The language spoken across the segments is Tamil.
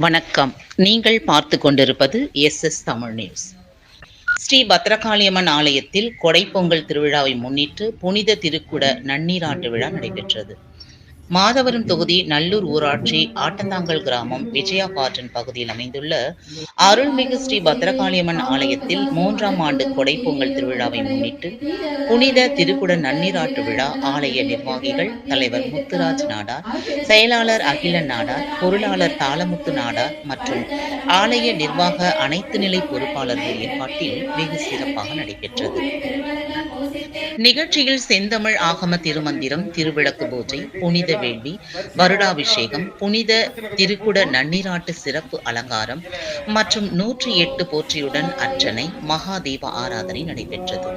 வணக்கம். நீங்கள் பார்த்து கொண்டிருப்பது எஸ் தமிழ் நியூஸ். ஸ்ரீ பத்ரகாளியம்மன் ஆலயத்தில் கொடைப்பொங்கல் திருவிழாவை முன்னிட்டு புனித திருக்குட நன்னீராட்டு விழா நடைபெற்றது. மாதவரம் தொகுதி நல்லூர் ஊராட்சி ஆட்டந்தாங்கல் கிராமம் விஜயா கார்டன் பகுதியில் அமைந்துள்ள அருள்மிகு ஸ்ரீ பத்ரகாளியம்மன் ஆலயத்தில் 3ஆம் ஆண்டு கொடைப்பொங்கல் திருவிழாவை முன்னிட்டு புனித திருக்குட நன்னீராட்டு விழா ஆலய நிர்வாகிகள் தலைவர் முத்துராஜ் நாடார், செயலாளர் அகிலன் நாடார், பொருளாளர் தாளமுத்து நாடார் மற்றும் ஆலய நிர்வாக அனைத்து நிலை பொறுப்பாளர்கள் ஏற்பாட்டில் வெகு சிறப்பாக நடைபெற்றது. நிகழ்ச்சியில் செந்தமிழ் ஆகம திருமந்திரம், திருவிளக்கு பூஜை, புனித வேள்வி, வருடாபிஷேகம், புனித திருக்குட நன்னீராட்டு சிறப்பு அலங்காரம் மற்றும் 108 போற்றியுடன் அர்ச்சனை, மகாதீப ஆராதனை நடைபெற்றது.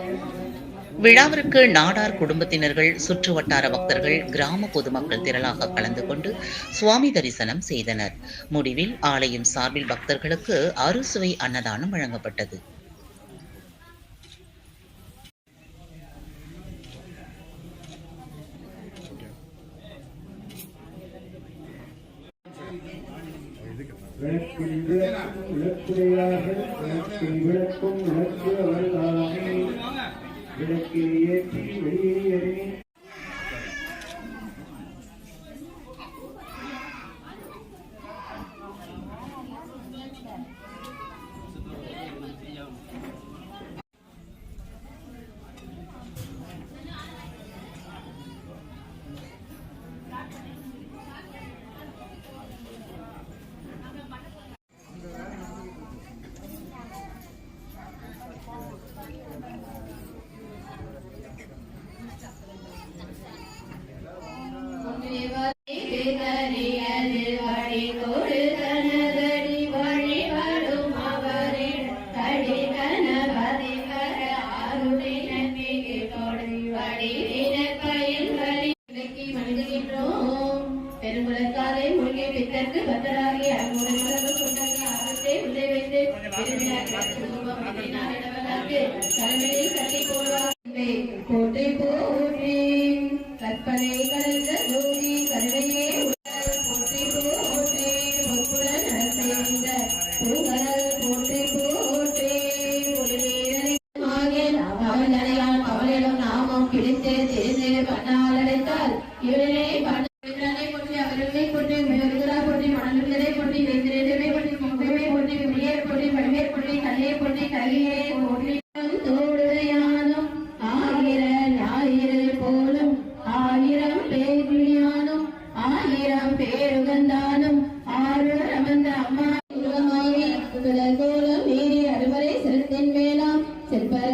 விழாவிற்கு நாடார் குடும்பத்தினர்கள், சுற்று வட்டார பக்தர்கள், கிராம பொதுமக்கள் திரளாக கலந்து கொண்டு சுவாமி தரிசனம் செய்தனர். முடிவில் ஆலயம் சார்பில் பக்தர்களுக்கு அறுசுவை அன்னதானம் வழங்கப்பட்டது. விளக்கும் விளக்கு அவர்களாகவே விளக்கில் ஏற்றி வெளியேறி பெருங்குலத்தாலே மூழ்கி பித்தற்கு பத்தராகி ஆபத்தை உள்ளே வைத்து தலைமையில் கட்டி போடுவார். போற்றி போற்றி கற்பனை கலந்த ஜோதி கருணையே போற்றி போற்றி பொற்புடன் செய்த பூங்கடல் போற்றி போற்றி அவனையால் அவளிடம் நாமம் பிடித்து தெரிந்து பண்ணால் அடைத்தால் இவனை போற்றி அவர்களை போற்றி போற்றி மணல்களை போற்றி வெந்திரனை போற்றி முகமை போற்றி விழியர் போற்றி வடிவேர் போற்றி கல்லையை போற்றி கையை போற்றி தோடுயானும் ஆயிர போலும் 1000 பேர்யானும் 1000 பேருகந்தானும் ஆறு அமர்ந்த அம்மா உருவமாகி கோலம் மீறி அறுவரை சிறுத்தின் மேலாம் செல்பர